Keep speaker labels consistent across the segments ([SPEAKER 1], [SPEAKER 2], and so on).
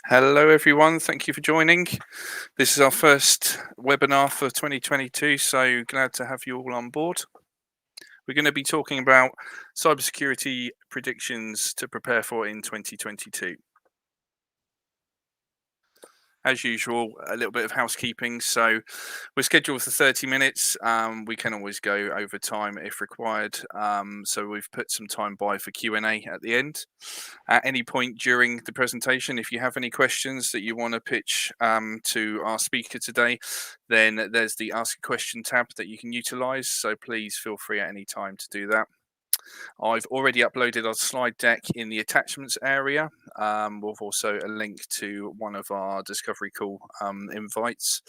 [SPEAKER 1] Hello, everyone. Thank you for joining. This is our first webinar for 2022, so glad to have you all on board. We're going to be talking about cybersecurity predictions to prepare for in 2022. As usual, a little bit of housekeeping. So we're scheduled for 30 minutes. We can always go over time if required. So we've put some time by for Q&A at the end. At any point during the presentation, if you have any questions that you want to pitch to our speaker today, then there's the Ask a Question tab that you can utilize. So please feel free at any time to do that. I've already uploaded our slide deck in the attachments area. We've also a link to one of our discovery call invites,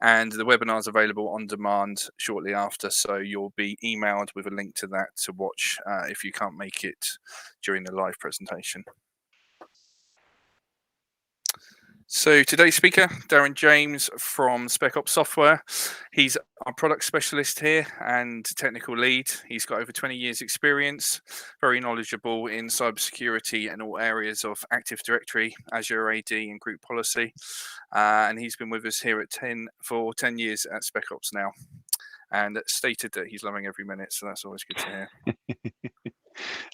[SPEAKER 1] and the webinar is available on demand shortly after. So you'll be emailed with a link to that to watch if you can't make it during the live presentation. So today's speaker, Darren James from Spec Ops Software. He's our product specialist here and technical lead. He's got over 20 years experience, very knowledgeable in cybersecurity and all areas of Active Directory, Azure AD and group policy. And he's been with us here for 10 years at Spec Ops now, and stated that he's loving every minute. So that's always good to hear.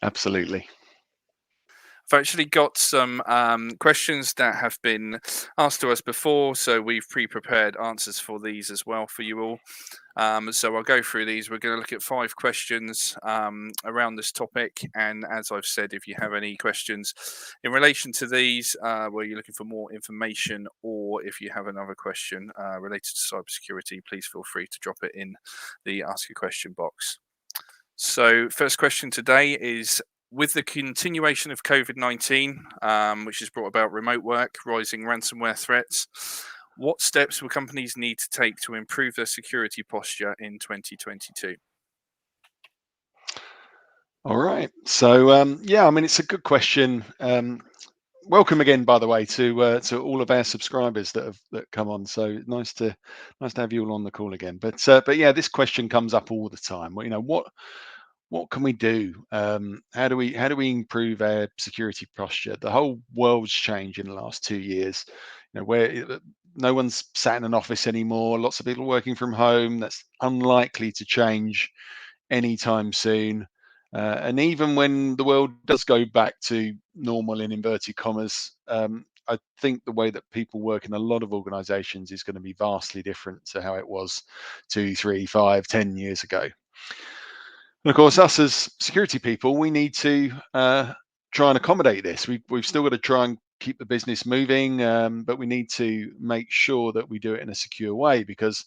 [SPEAKER 2] Absolutely.
[SPEAKER 1] I've actually got some questions that have been asked to us before, so we've pre-prepared answers for these as well for you all. So I'll go through these. We're going to look at 5 questions around this topic, and as I've said, if you have any questions in relation to these, where you're looking for more information, or if you have another question related to cybersecurity, please feel free to drop it in the Ask a Question box. So first question today is, with the continuation of COVID-19, which has brought about remote work, rising ransomware threats, what steps will companies need to take to improve their security posture in 2022?
[SPEAKER 2] All right. So yeah, I mean, it's a good question. Welcome again, by the way, to all of our subscribers that come on. So nice to have you all on the call again. But yeah, this question comes up all the time. Well, what can we do? How do we improve our security posture? The whole world's changed in the last 2 years. Where no one's sat in an office anymore. Lots of people working from home. That's unlikely to change anytime soon. And even when the world does go back to normal in inverted commas, I think the way that people work in a lot of organizations is going to be vastly different to how it was 2, 3, 5, 10 years ago. And of course, us as security people, we need to try and accommodate this. We've still got to try and keep the business moving, but we need to make sure that we do it in a secure way, because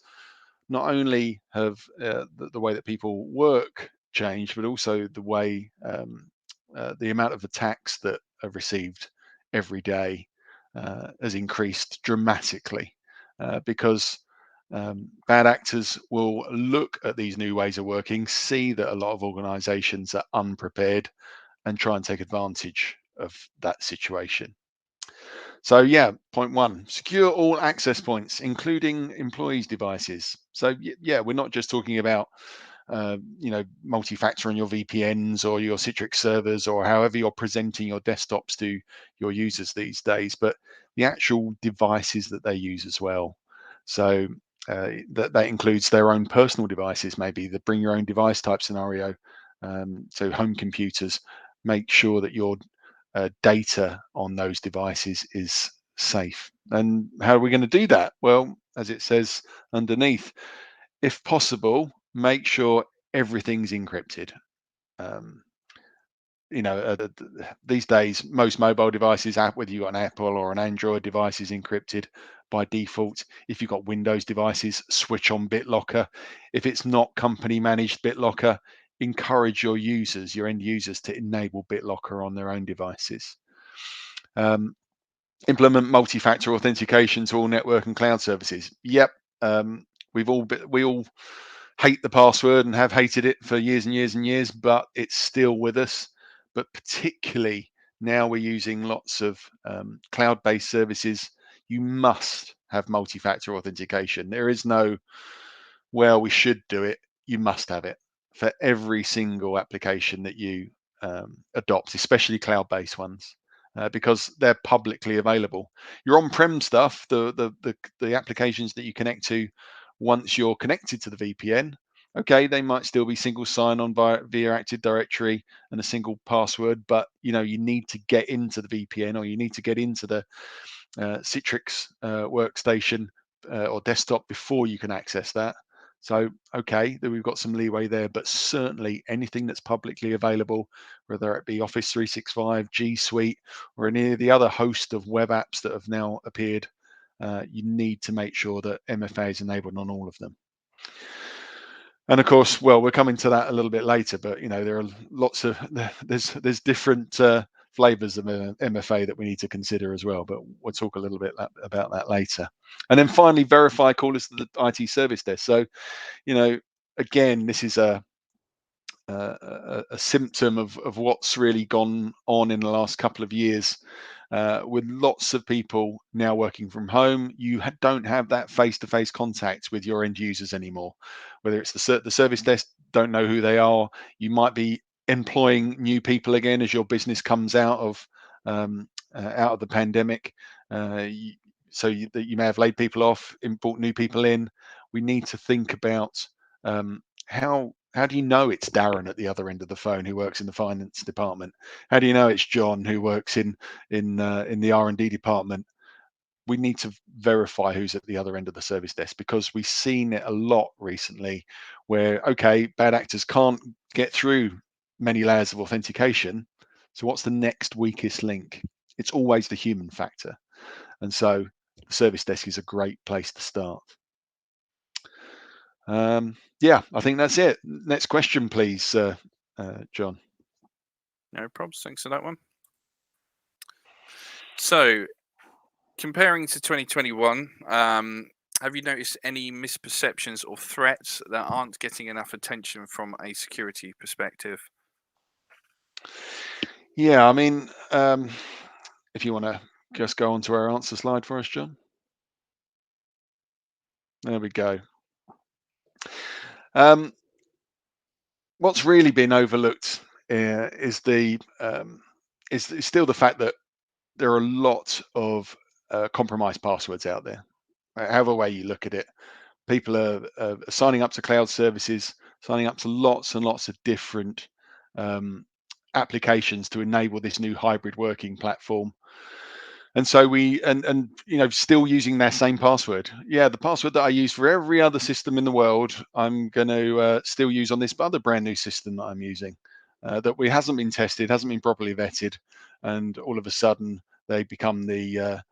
[SPEAKER 2] not only have the way that people work changed, but also the way the amount of attacks that are received every day has increased dramatically, because bad actors will look at these new ways of working, see that a lot of organizations are unprepared, and try and take advantage of that situation. So yeah, point one, secure all access points, including employees' devices. So yeah, we're not just talking about multi-factor on your VPNs or your Citrix servers or however you're presenting your desktops to your users these days, but the actual devices that they use as well. So that includes their own personal devices, maybe the bring your own device type scenario. So home computers, make sure that your data on those devices is safe. And how are we going to do that? Well, as it says underneath, if possible, make sure everything's encrypted. Um, these days, most mobile devices, whether you've got an Apple or an Android device, is encrypted by default. If you've got Windows devices, switch on BitLocker. If it's not company managed BitLocker, encourage your users, your end users, to enable BitLocker on their own devices. Implement multi-factor authentication to all network and cloud services. Yep, we all hate the password and have hated it for years and years and years, but it's still with us. But particularly now we're using lots of cloud-based services, you must have multi-factor authentication. There is no, well, we should do it. You must have it for every single application that you adopt, especially cloud-based ones. because they're publicly available. Your on-prem stuff, the applications that you connect to once you're connected to the VPN, okay, they might still be single sign-on via Active Directory and a single password, but you need to get into the VPN, or you need to get into the Citrix workstation or desktop before you can access that. So, okay, we've got some leeway there, but certainly anything that's publicly available, whether it be Office 365, G Suite, or any of the other host of web apps that have now appeared, you need to make sure that MFA is enabled on all of them. And of course, well, we're coming to that a little bit later, but there are lots of there's different flavors of MFA that we need to consider as well. But we'll talk a little bit about that later. And then finally, verify callers to the IT service desk. So, again, this is a symptom of what's really gone on in the last couple of years. With lots of people now working from home, you don't have that face-to-face contact with your end users anymore. Whether it's the service desk, don't know who they are. You might be employing new people again as your business comes out of the pandemic. That you may have laid people off, brought new people in. We need to think about how do you know it's Darren at the other end of the phone who works in the finance department? How do you know it's John who works in the R&D department? We need to verify who's at the other end of the service desk, because we've seen it a lot recently where, okay, bad actors can't get through many layers of authentication. So what's the next weakest link? It's always the human factor. And so the service desk is a great place to start. Yeah, I think that's it. Next question, please, John.
[SPEAKER 1] No problems. Thanks for that one. So, comparing to 2021, have you noticed any misperceptions or threats that aren't getting enough attention from a security perspective?
[SPEAKER 2] Yeah, I mean, if you want to just go on to our answer slide for us, John. There we go. What's really been overlooked is is still the fact that there are a lot of compromised passwords out there. However way you look at it, people are signing up to cloud services, signing up to lots and lots of different applications to enable this new hybrid working platform. And so still using their same password. Yeah, the password that I use for every other system in the world, I'm going to still use on this other brand new system that I'm using, that we hasn't been tested, hasn't been properly vetted, and all of a sudden they become the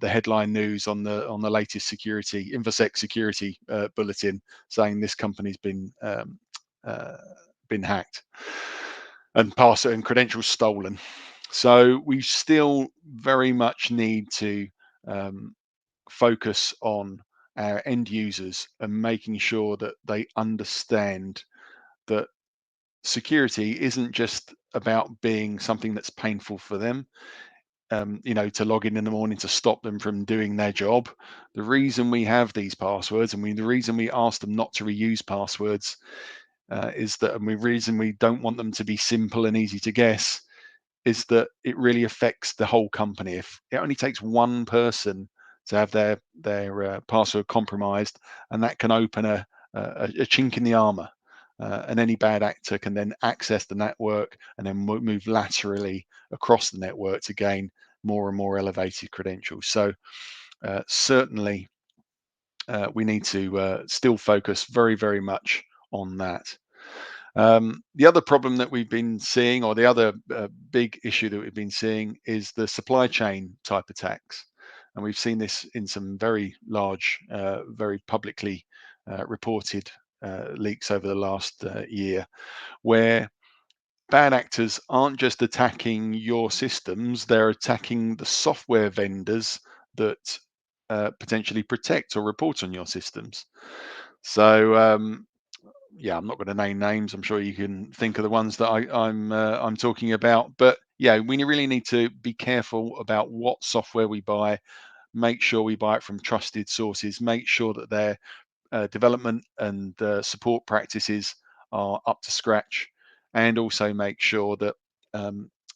[SPEAKER 2] headline news on the latest infosec security bulletin, saying this company's been hacked and password and credentials stolen. So we still very much need to focus on our end users and making sure that they understand that security isn't just about being something that's painful for them. To log in the morning to stop them from doing their job. The reason we have these passwords, and the reason we ask them not to reuse passwords, is that, and the reason we don't want them to be simple and easy to guess, is that it really affects the whole company. If it only takes one person to have their password compromised, and that can open a chink in the armor, and any bad actor can then access the network and then move laterally across the network to gain more and more elevated credentials. So certainly we need to still focus very, very much on that. The other problem that we've been seeing, or the other big issue that we've been seeing, is the supply chain type attacks. And we've seen this in some very large, very publicly reported leaks over the last year, where bad actors aren't just attacking your systems, they're attacking the software vendors that potentially protect or report on your systems. So yeah, I'm not going to name names. I'm sure you can think of the ones that I'm talking about. But yeah, we really need to be careful about what software we buy. Make sure we buy it from trusted sources. Make sure that their development and support practices are up to scratch, and also make sure that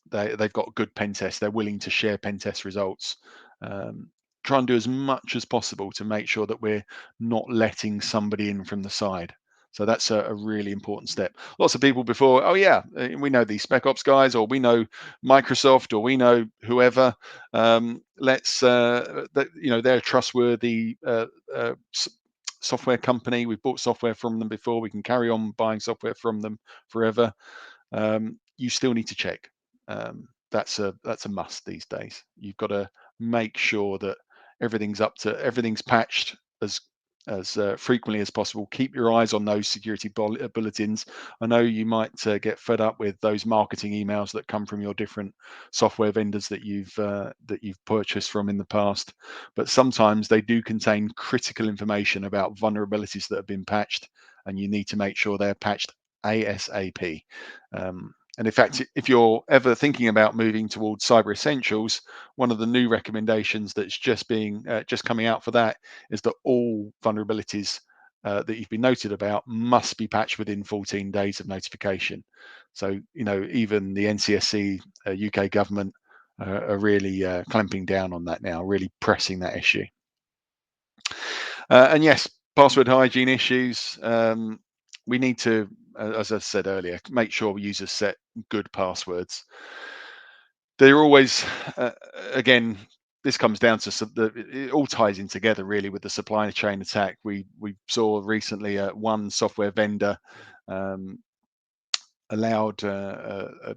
[SPEAKER 2] they've got good pen tests. They're willing to share pen test results. Try and do as much as possible to make sure that we're not letting somebody in from the side. So that's a really important step. Lots of people before, oh yeah, we know these spec ops guys, or we know Microsoft, or we know whoever. They're a trustworthy software company. We've bought software from them before. We can carry on buying software from them forever. You still need to check. That's a must these days. You've got to make sure that everything's patched as frequently as possible. Keep your eyes on those security bulletins. I know you might get fed up with those marketing emails that come from your different software vendors that you've purchased from in the past, but sometimes they do contain critical information about vulnerabilities that have been patched, and you need to make sure they're patched ASAP. And in fact, if you're ever thinking about moving towards Cyber Essentials, one of the new recommendations that's just coming out for that is that all vulnerabilities that you've been noted about must be patched within 14 days of notification. So, even the NCSC, UK government, are really clamping down on that now, really pressing that issue. And yes, password hygiene issues. We need to, as I said earlier, make sure users set good passwords. They're always, again, this comes down to it all ties in together really with the supply chain attack. We saw recently one software vendor allowed a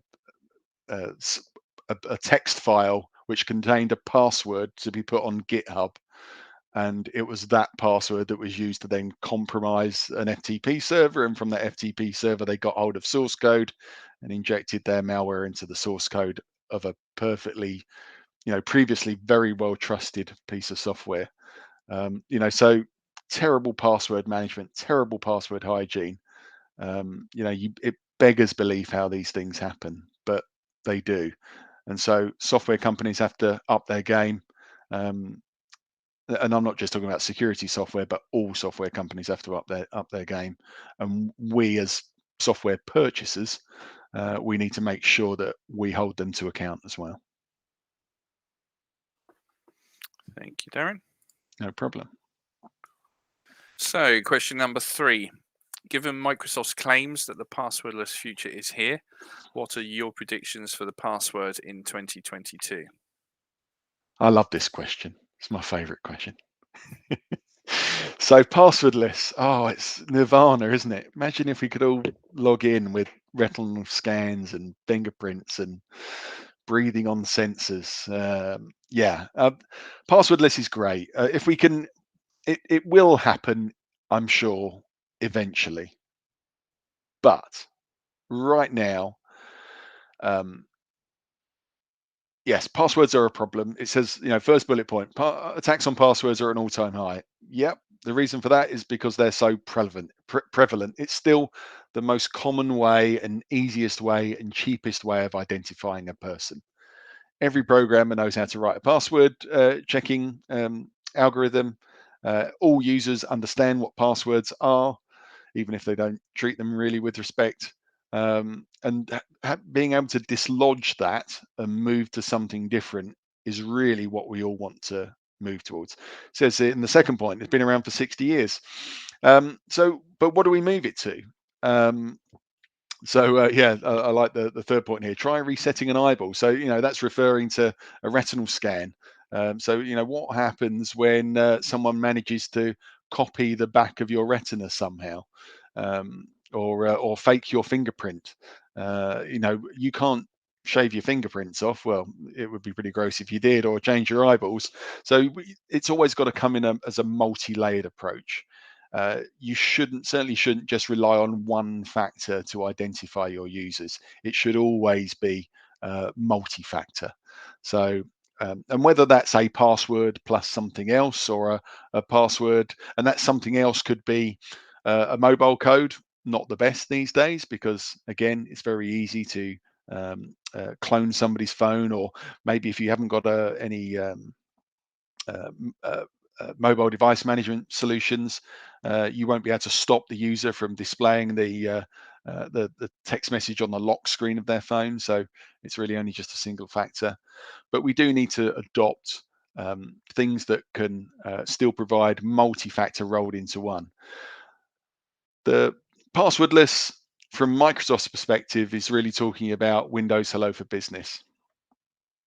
[SPEAKER 2] text file which contained a password to be put on GitHub, and it was that password that was used to then compromise an FTP server, and from that FTP server they got hold of source code and injected their malware into the source code of a perfectly, previously very well trusted piece of software. So terrible password management, terrible password hygiene. It beggars belief how these things happen, but they do. And so software companies have to up their game. And I'm not just talking about security software, but all software companies have to up their game. And we, as software purchasers, we need to make sure that we hold them to account as well.
[SPEAKER 1] Thank you, Darren.
[SPEAKER 2] No problem.
[SPEAKER 1] So, question number 3. Given Microsoft's claims that the passwordless future is here, what are your predictions for the password in 2022?
[SPEAKER 2] I love this question. It's my favorite question. So passwordless. Oh, it's nirvana, isn't it? Imagine if we could all log in with retinal scans and fingerprints and breathing on sensors. Passwordless is great. If we can, it will happen, I'm sure, eventually. But right now, yes, passwords are a problem. It says, first bullet point, attacks on passwords are at an all-time high. Yep. The reason for that is because they're so prevalent. It's still the most common way and easiest way and cheapest way of identifying a person. Every programmer knows how to write a password checking algorithm. All users understand what passwords are, even if they don't treat them really with respect. And being able to dislodge that and move to something different is really what we all want to move towards. It says in the second point, it's been around for 60 years. But what do we move it to? I like the third point here. Try resetting an eyeball. So that's referring to a retinal scan. What happens when someone manages to copy the back of your retina somehow, or fake your fingerprint? You can't shave your fingerprints off. Well, it would be pretty gross if you did, or change your eyeballs. So it's always got to come in as a multi-layered approach. You certainly shouldn't just rely on one factor to identify your users. It should always be multi-factor. So, and whether that's a password plus something else, or a password, and that something else could be a mobile code, not the best these days, because again, it's very easy to clone somebody's phone, or maybe if you haven't got any mobile device management solutions, you won't be able to stop the user from displaying the the text message on the lock screen of their phone. So it's really only just a single factor. But we do need to adopt things that can still provide multi-factor rolled into one. The passwordless, from Microsoft's perspective, is really talking about Windows Hello for Business.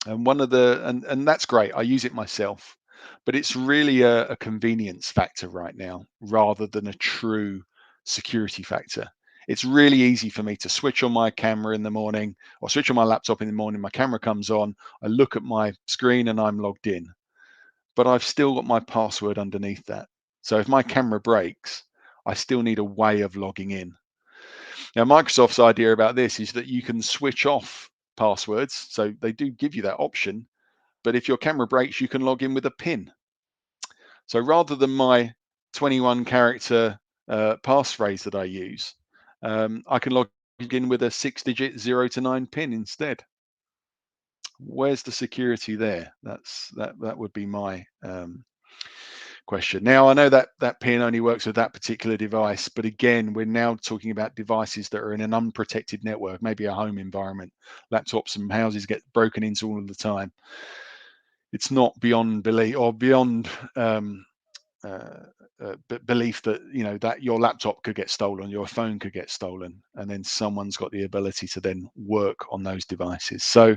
[SPEAKER 2] And and that's great. I use it myself, but it's really a convenience factor right now rather than a true security factor. It's really easy for me to switch on my camera in the morning or switch on my laptop in the morning. My camera comes on, I look at my screen and I'm logged in, but I've still got my password underneath that. So if my camera breaks, I still need a way of logging in. Now, Microsoft's idea about this is that you can switch off passwords. So they do give you that option, but if your camera breaks, you can log in with a PIN. So rather than my 21 character passphrase that I use, I can log in with a 6-digit 0 to 9 PIN instead. Where's the security there? That would be my question. Now, I know that that PIN only works with that particular device, but again, we're now talking about devices that are in an unprotected network, maybe a home environment. Laptops and houses get broken into all of the time. It's not beyond belief or beyond belief that that your laptop could get stolen, your phone could get stolen, and then someone's got the ability to then work on those devices. So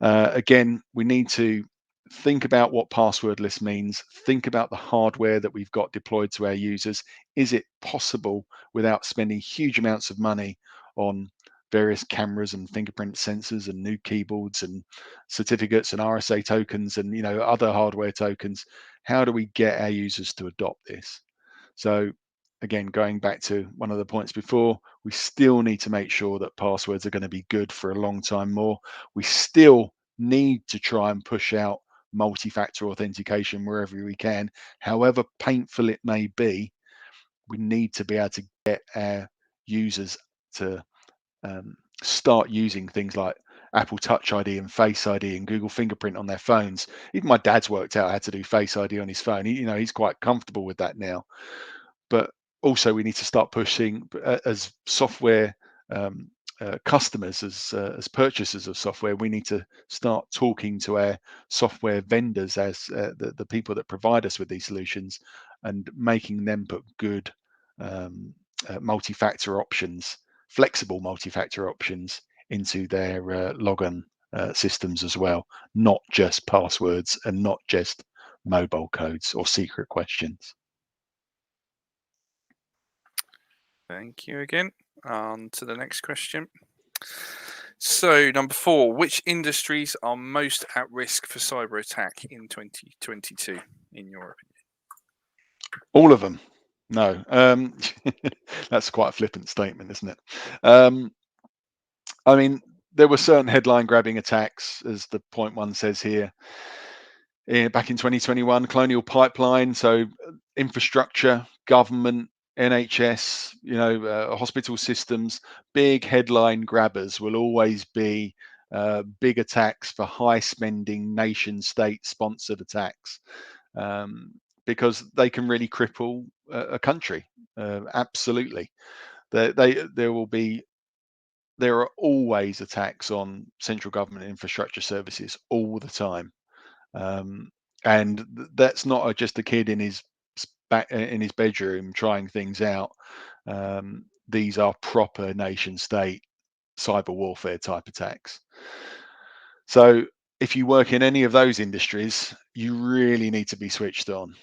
[SPEAKER 2] again, we need to think about what passwordless means. Think about the hardware that we've got deployed to our users. Is it possible without spending huge amounts of money on various cameras and fingerprint sensors and new keyboards and certificates and RSA tokens and other hardware tokens? How do we get our users to adopt this? So again, going back to one of the points before, we still need to make sure that passwords are going to be good for a long time more. We still need to try and push out multi-factor authentication wherever we can. However painful it may be, we need to be able to get our users to start using things like Apple Touch ID and Face ID and Google Fingerprint on their phones. Even my dad's worked out how to do Face ID on his phone. He's quite comfortable with that now. But also we need to start pushing as software customers, as purchasers of software. We need to start talking to our software vendors as the people that provide us with these solutions and making them put good multi-factor options, flexible multi-factor options into their login systems as well, not just passwords and not just mobile codes or secret questions.
[SPEAKER 1] Thank you again. On to the next question. So, number 4, which industries are most at risk for cyber attack in 2022, in your opinion?
[SPEAKER 2] All of them. No. That's quite a flippant statement, isn't it? Um, I mean, there were certain headline grabbing attacks, as the point one says here, back in 2021, Colonial Pipeline, so infrastructure, government, NHS, hospital systems, big headline grabbers will always be big attacks for high spending nation state sponsored attacks, because they can really cripple a country. Absolutely. There are always attacks on central government infrastructure services all the time. Um, and that's not just a kid in his back in his bedroom trying things out. These are proper nation state cyber warfare type attacks. So if you work in any of those industries, you really need to be switched on.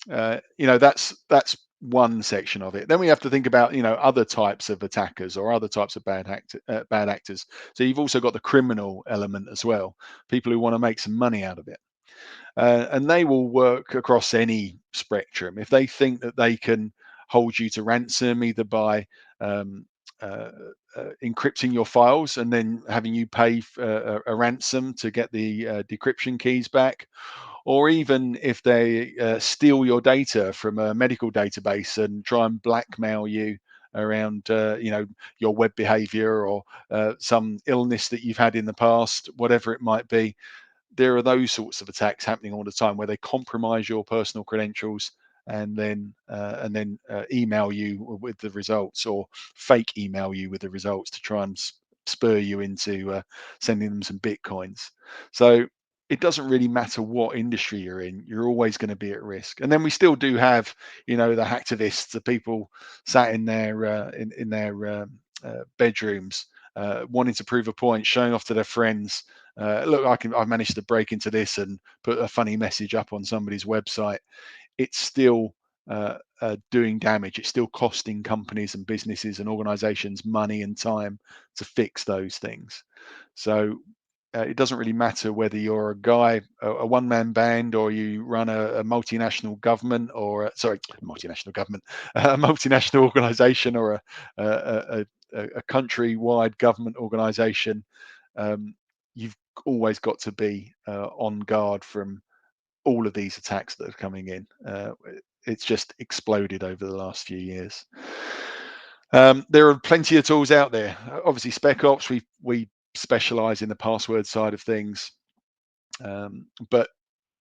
[SPEAKER 2] That's one section of it. Then we have to think about other types of attackers or other types of bad actors. So you've also got the criminal element as well, people who want to make some money out of it. And they will work across any spectrum. If they think that they can hold you to ransom, either by um, uh, encrypting your files and then having you pay a ransom to get the decryption keys back, or even if they steal your data from a medical database and try and blackmail you around your web behavior or some illness that you've had in the past, whatever it might be. There are those sorts of attacks happening all the time where they compromise your personal credentials and then email you with the results, or fake email you with the results to try and spur you into sending them some bitcoins. So it doesn't really matter what industry you're in, you're always going to be at risk. And then we still do have, the hacktivists, the people sat in their bedrooms, wanting to prove a point, showing off to their friends. Look, I've managed to break into this and put a funny message up on somebody's website. It's still doing damage. It's still costing companies and businesses and organizations money and time to fix those things. So it doesn't really matter whether you're a guy, a one-man band, or you run a multinational government, or multinational government, a multinational organization, or a country-wide government organization. You've always got to be on guard from all of these attacks that are coming in. It's just exploded over the last few years. There are plenty of tools out there. Obviously, Spec Ops, we specialize in the password side of things, but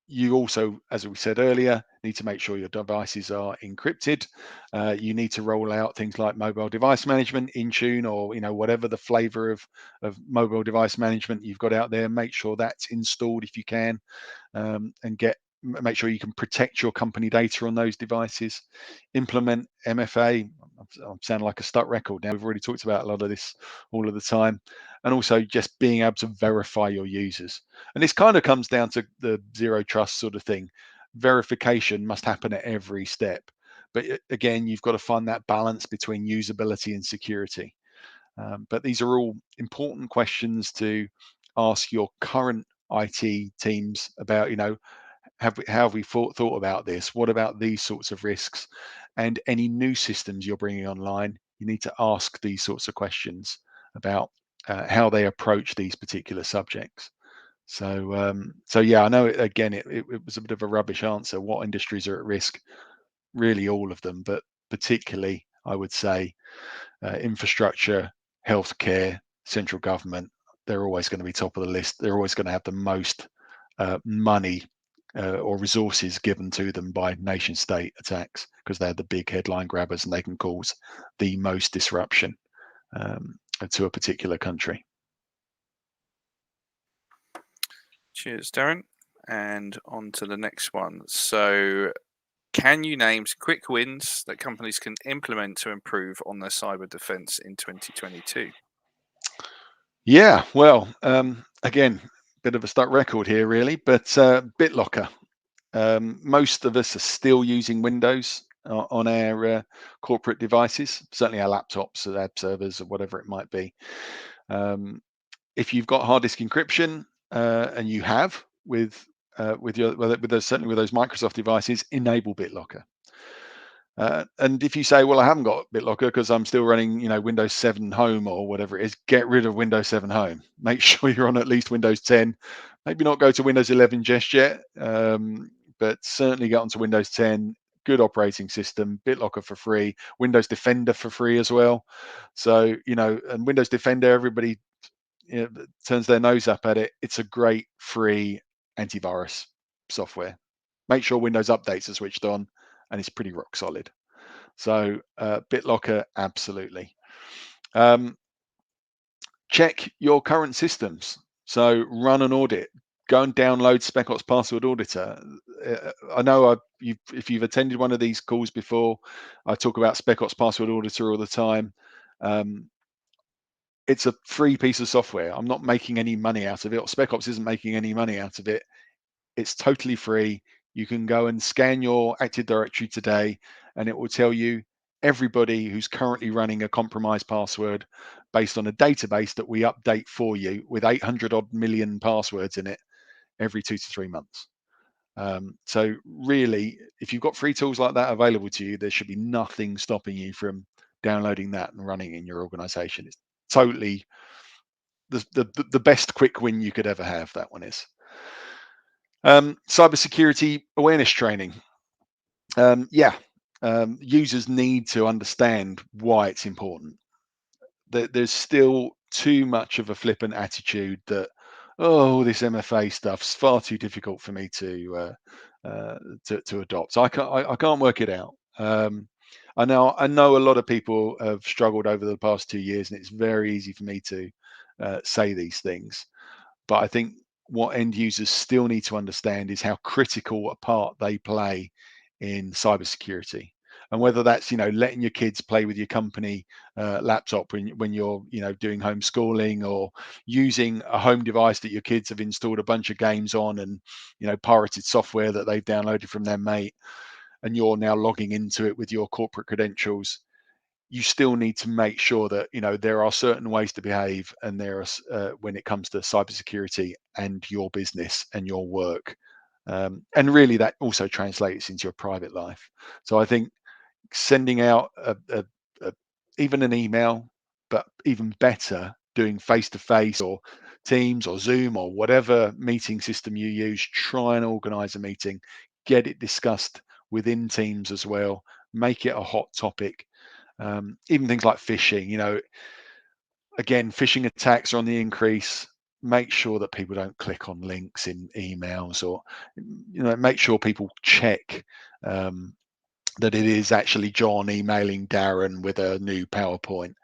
[SPEAKER 2] you also, as we said earlier, need to make sure your devices are encrypted. You need to roll out things like mobile device management, Intune, or whatever the flavor of mobile device management you've got out there. Make sure that's installed if you can, and make sure you can protect your company data on those devices. Implement MFA. I'm sounding like a stuck record now. We've already talked about a lot of this all of the time. And also just being able to verify your users. And this kind of comes down to the zero trust sort of thing. Verification must happen at every step. But again, you've got to find that balance between usability and security. But these are all important questions to ask your current IT teams about, how have we thought about this? What about these sorts of risks? And any new systems you're bringing online, you need to ask these sorts of questions about how they approach these particular subjects. So yeah, I know it was a bit of a rubbish answer. What industries are at risk? Really, all of them, but particularly, I would say, infrastructure, healthcare, central government. They're always going to be top of the list. They're always going to have the most money or resources given to them by nation state attacks, because they're the big headline grabbers and they can cause the most disruption to a particular country.
[SPEAKER 1] Cheers, Darren. And on to the next one. So, can you name some quick wins that companies can implement to improve on their cyber defense in 2022?
[SPEAKER 2] Yeah, well, again, bit of a stuck record here, really, but BitLocker. Most of us are still using Windows on our corporate devices, certainly our laptops, or app servers, or whatever it might be. If you've got hard disk encryption, and you have with those, certainly with those Microsoft devices, enable BitLocker. And if you say, well, I haven't got BitLocker because I'm still running, Windows 7 Home or whatever it is, get rid of Windows 7 Home. Make sure you're on at least Windows 10. Maybe not go to Windows 11 just yet, but certainly get onto Windows 10. Good operating system, BitLocker for free, Windows Defender for free as well. So, and Windows Defender, everybody turns their nose up at it. It's a great free antivirus software. Make sure Windows updates are switched on, and it's pretty rock solid. So BitLocker, absolutely. Check your current systems. So run an audit. Go and download Spec Ops Password Auditor. I know if you've attended one of these calls before, I talk about Spec Ops Password Auditor all the time. It's a free piece of software. I'm not making any money out of it, or Spec Ops isn't making any money out of it. It's totally free. You can go and scan your Active Directory today, and it will tell you everybody who's currently running a compromised password based on a database that we update for you with 800 odd million passwords in it every 2 to 3 months. So really, if you've got free tools like that available to you, there should be nothing stopping you from downloading that and running in your organization. It's totally the best quick win you could ever have. That one is. Cybersecurity awareness training. Users need to understand why it's important. There's still too much of a flippant attitude that, oh, this MFA stuff's far too difficult for me to adopt. So I can't work it out. I know a lot of people have struggled over the past 2 years, and it's very easy for me to say these things. But I think what end users still need to understand is how critical a part they play in cybersecurity, and whether that's letting your kids play with your company laptop when you're doing homeschooling, or using a home device that your kids have installed a bunch of games on, and pirated software that they've downloaded from their mate, and you're now logging into it with your corporate credentials. You still need to make sure that there are certain ways to behave, and there are when it comes to cybersecurity and your business and your work, and really that also translates into your private life. So I think sending out a, even an email, but even better, doing face to face or Teams or Zoom or whatever meeting system you use, try and organize a meeting, get it discussed within Teams as well, make it a hot topic. Even things like phishing, again, phishing attacks are on the increase. Make sure that people don't click on links in emails, or make sure people check um, that it is actually John emailing Darren with a new PowerPoint.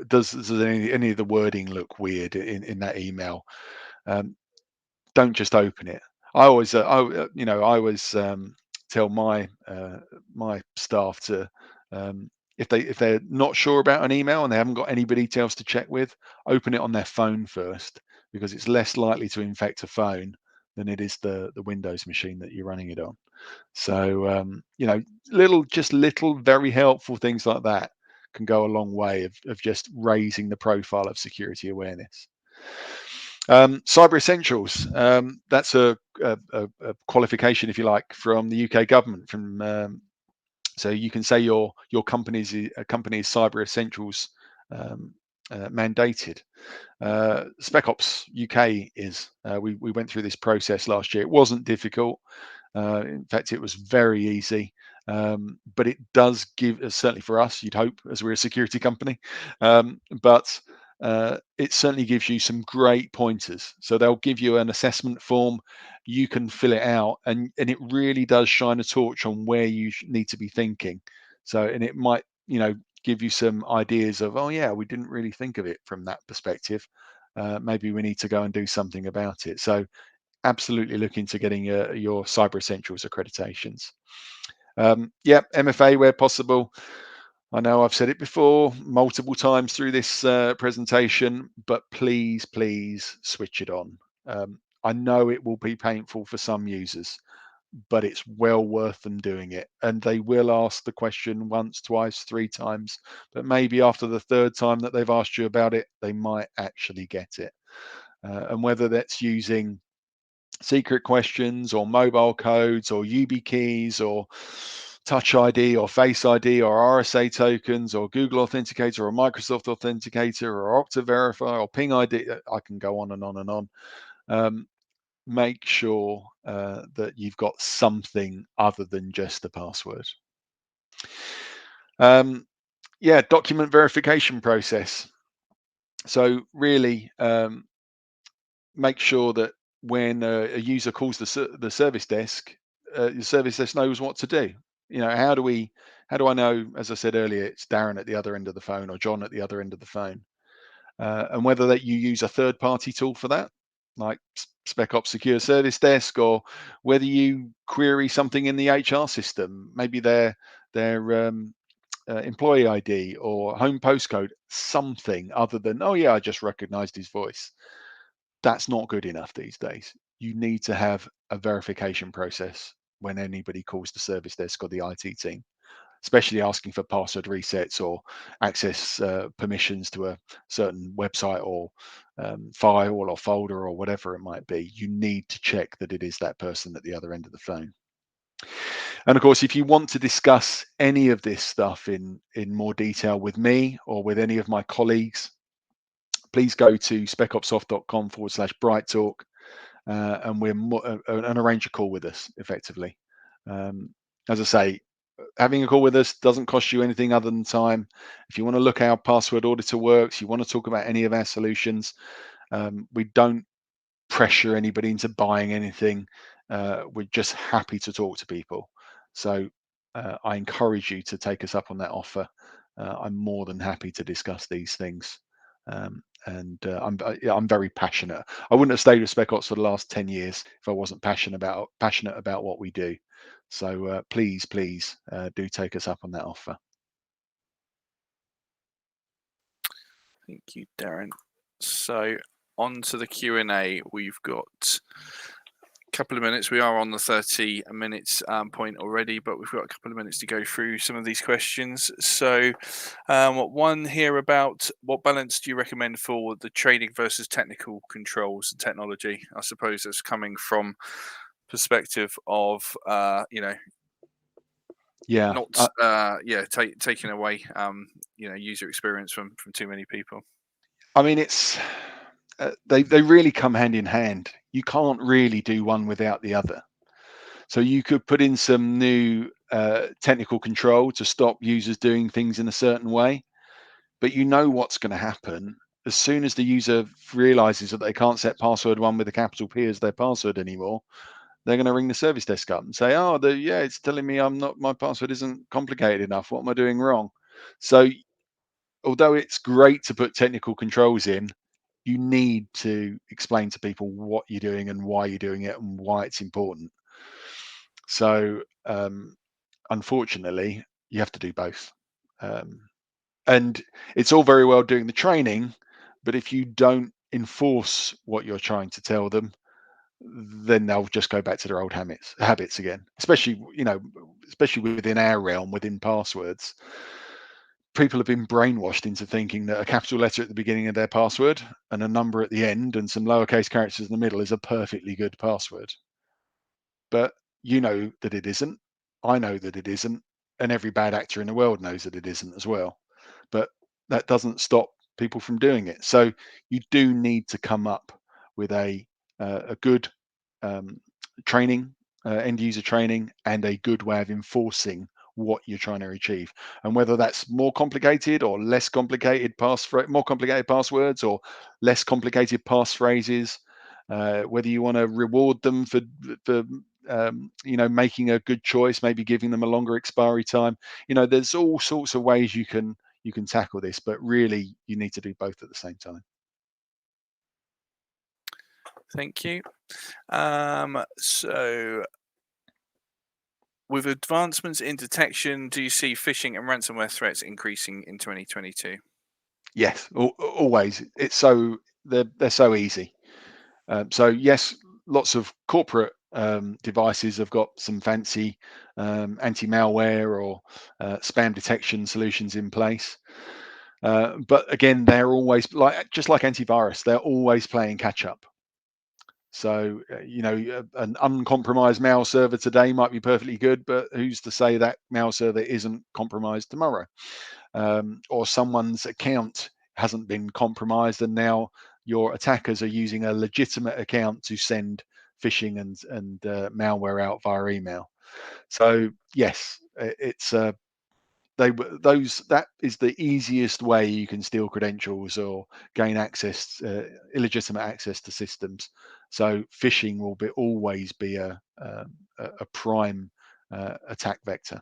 [SPEAKER 2] Does any of the wording look weird in that email? Don't just open it. I always tell my staff to, if they're not sure about an email and they haven't got anybody else to check with, open it on their phone first, because it's less likely to infect a phone than it is the Windows machine that you're running it on. So little very helpful things like that can go a long way of just raising the profile of security awareness. Cyber Essentials. That's a qualification, if you like, from the UK government. So you can say your company is Cyber Essentials mandated. Spec Ops UK is. We went through this process last year. It wasn't difficult. In fact, it was very easy. But it does give, certainly for us, you'd hope, as we're a security company, but it certainly gives you some great pointers. So they'll give you an assessment form, you can fill it out, and it really does shine a torch on where you need to be thinking. So, and it might give you some ideas of, oh yeah, we didn't really think of it from that perspective. Maybe we need to go and do something about it. So absolutely look into getting your Cyber Essentials accreditations. Yeah, MFA where possible. I know I've said it before multiple times through this presentation, but please, please switch it on. I know it will be painful for some users, but it's well worth them doing it. And they will ask the question once, twice, three times, but maybe after the third time that they've asked you about it, they might actually get it. And whether that's using secret questions or mobile codes or YubiKeys or Touch ID or Face ID or RSA tokens or Google Authenticator or Microsoft Authenticator or Okta Verify or Ping ID, I can go on and on and on. Make sure that you've got something other than just a password. Yeah, document verification process. So really, make sure that when a user calls the service desk, the service desk knows what to do. How do I know, as I said earlier, it's Darren at the other end of the phone or John at the other end of the phone, and whether that you use a third-party tool for that, like SpecOps Secure Service Desk, or whether you query something in the HR system, maybe their employee ID or home postcode, something other than, oh yeah, I just recognized his voice. That's not good enough these days. You need to have a verification process when anybody calls the service desk or the IT team, especially asking for password resets or access permissions to a certain website or file or folder or whatever it might be. You need to check that it is that person at the other end of the phone. And of course, if you want to discuss any of this stuff in more detail with me or with any of my colleagues, please go to specopsoft.com/bright talk and and arrange a call with us effectively. As I say, having a call with us doesn't cost you anything other than time. If you want to look how Password Auditor works, you want to talk about any of our solutions, we don't pressure anybody into buying anything. we're just happy to talk to people. So I encourage you to take us up on that offer. I'm more than happy to discuss these things. Yeah, I'm very passionate. I wouldn't have stayed with SpecOps for the last 10 years if I wasn't passionate about what we do. So please do take us up on that offer.
[SPEAKER 1] Thank you, Darren. So on to the Q&A. We've got a couple of minutes. We are on the 30 minutes point already, but we've got a couple of minutes to go through some of these questions. So one here about what balance do you recommend for the training versus technical controls and technology? I suppose that's coming from perspective of
[SPEAKER 2] Yeah,
[SPEAKER 1] not taking away user experience from too many people.
[SPEAKER 2] I mean, it's they really come hand in hand. You can't really do one without the other. So you could put in some new technical control to stop users doing things in a certain way, but you know what's going to happen as soon as the user realizes that they can't set password one with a capital P as their password anymore. They're going to ring the service desk up and say, "Oh, it's telling me my password isn't complicated enough. What am I doing wrong?" So although it's great to put technical controls in, you need to explain to people what you're doing and why you're doing it and why it's important. So unfortunately, you have to do both. Um, and it's all very well doing the training, but if you don't enforce what you're trying to tell them, then they'll just go back to their old habits again. Especially within our realm, within passwords, people have been brainwashed into thinking that a capital letter at the beginning of their password and a number at the end and some lowercase characters in the middle is a perfectly good password. But you know that it isn't. I know that it isn't. And every bad actor in the world knows that it isn't as well. But that doesn't stop people from doing it. So you do need to come up with a good um, training, end user training, and a good way of enforcing what you're trying to achieve. And whether that's more complicated or less complicated more complicated passwords or less complicated passphrases, whether you want to reward them for making a good choice, maybe giving them a longer expiry time. There's all sorts of ways you can tackle this, but really you need to do both at the same time.
[SPEAKER 1] Thank you. So with advancements in detection, do you see phishing and ransomware threats increasing in 2022?
[SPEAKER 2] Yes, always. They're so easy. So yes, lots of corporate devices have got some fancy anti-malware or spam detection solutions in place. But again, they're always just like antivirus. They're always playing catch up. So an uncompromised mail server today might be perfectly good, but who's to say that mail server isn't compromised tomorrow? Or someone's account hasn't been compromised, and now your attackers are using a legitimate account to send phishing and malware out via email. So yes, it's that is the easiest way you can steal credentials or gain illegitimate access to systems. So phishing will always be a prime attack vector.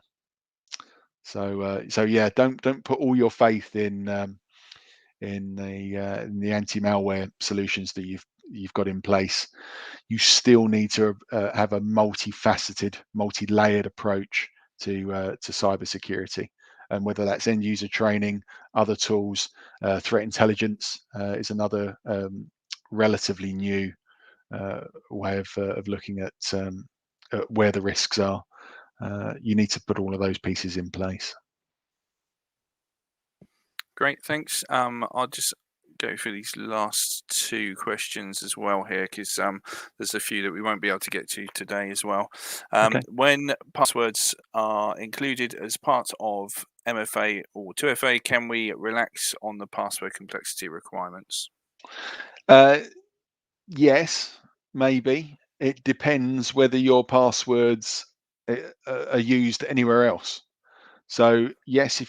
[SPEAKER 2] So yeah, don't put all your faith in the anti-malware solutions that you've got in place. You still need to have a multifaceted, multi-layered approach to cybersecurity, and whether that's end user training, other tools, threat intelligence is another relatively new way of looking at where the risks are. You need to put all of those pieces in place.
[SPEAKER 1] Great, thanks. I'll just go through these last two questions as well here, because there's a few that we won't be able to get to today as well.
[SPEAKER 2] Okay.
[SPEAKER 1] When passwords are included as part of MFA or 2FA, can we relax on the password complexity requirements?
[SPEAKER 2] Yes, maybe. It depends whether your passwords are used anywhere else. So yes, um,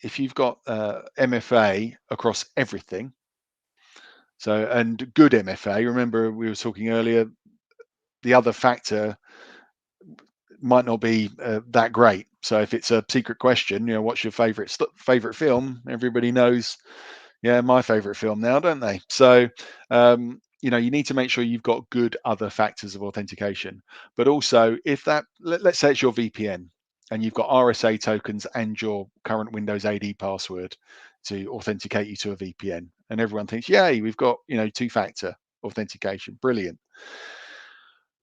[SPEAKER 2] if you've got MFA across everything, So, and good MFA, remember we were talking earlier, the other factor might not be that great. So if it's a secret question, what's your favorite film? Everybody knows, yeah, my favorite film now, don't they? So, you need to make sure you've got good other factors of authentication. But also, if let's say it's your VPN and you've got RSA tokens and your current Windows AD password to authenticate you to a VPN, and everyone thinks, yay, we've got, two-factor authentication, brilliant.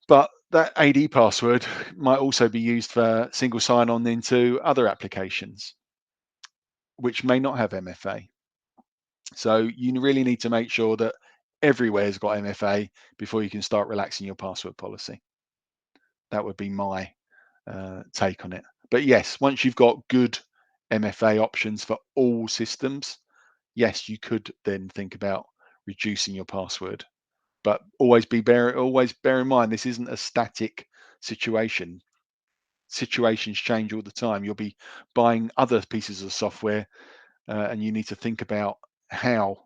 [SPEAKER 2] But that AD password might also be used for single sign-on into other applications, which may not have MFA. So you really need to make sure that everywhere's got MFA before you can start relaxing your password policy. That would be my take on it. But yes, once you've got good MFA options for all systems, yes, you could then think about reducing your password. But always bear in mind, this isn't a static situation. Situations change all the time. You'll be buying other pieces of software, and you need to think about how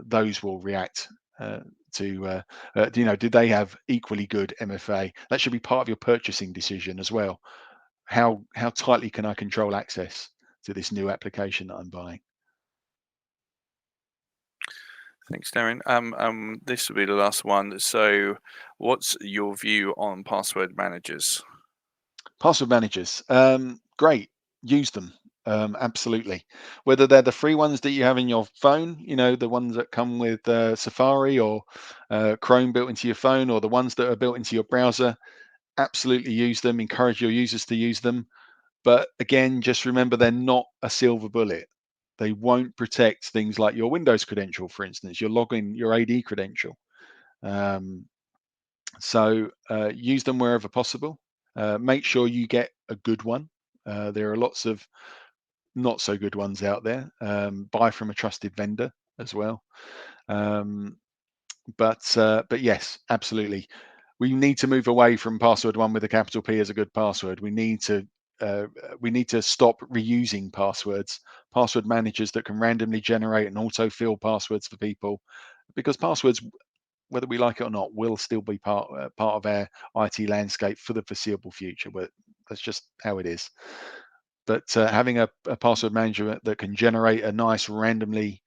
[SPEAKER 2] those will react did they have equally good MFA? That should be part of your purchasing decision as well. How tightly can I control access to this new application that I'm buying?
[SPEAKER 1] Thanks, Darren. This will be the last one. So, what's your view on password managers?
[SPEAKER 2] Password managers, great. Use them. Absolutely. Whether they're the free ones that you have in your phone, the ones that come with Safari or Chrome built into your phone, or the ones that are built into your browser, absolutely use them. Encourage your users to use them. But again, just remember they're not a silver bullet. They won't protect things like your Windows credential, for instance, your login, your AD credential. So use them wherever possible. Make sure you get a good one. There are lots of not so good ones out there. Buy from a trusted vendor as well. But yes, absolutely. We need to move away from password one with a capital P as a good password. We need to stop reusing passwords, password managers that can randomly generate and auto-fill passwords for people, because passwords, whether we like it or not, will still be part of our IT landscape for the foreseeable future. But that's just how it is. But having a password manager that can generate a nice randomly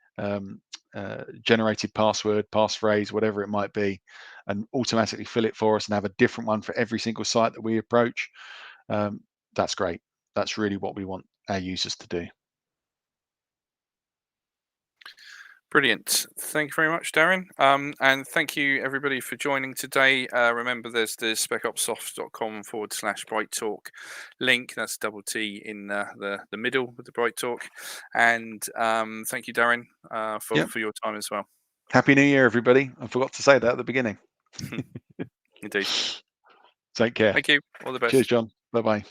[SPEAKER 2] generated password, passphrase, whatever it might be, and automatically fill it for us and have a different one for every single site that we approach, that's great. That's really what we want our users to do.
[SPEAKER 1] Brilliant. Thank you very much, Darren. And thank you, everybody, for joining today. Remember, there's the specopsoft.com/Bright Talk link. That's double T in the middle with the Bright Talk. And thank you, Darren,
[SPEAKER 2] Yep.
[SPEAKER 1] for your time as well.
[SPEAKER 2] Happy New Year, everybody. I forgot to say that at the beginning.
[SPEAKER 1] Indeed.
[SPEAKER 2] Take care.
[SPEAKER 1] Thank you. All the
[SPEAKER 2] Cheers,
[SPEAKER 1] best.
[SPEAKER 2] John. Bye-bye.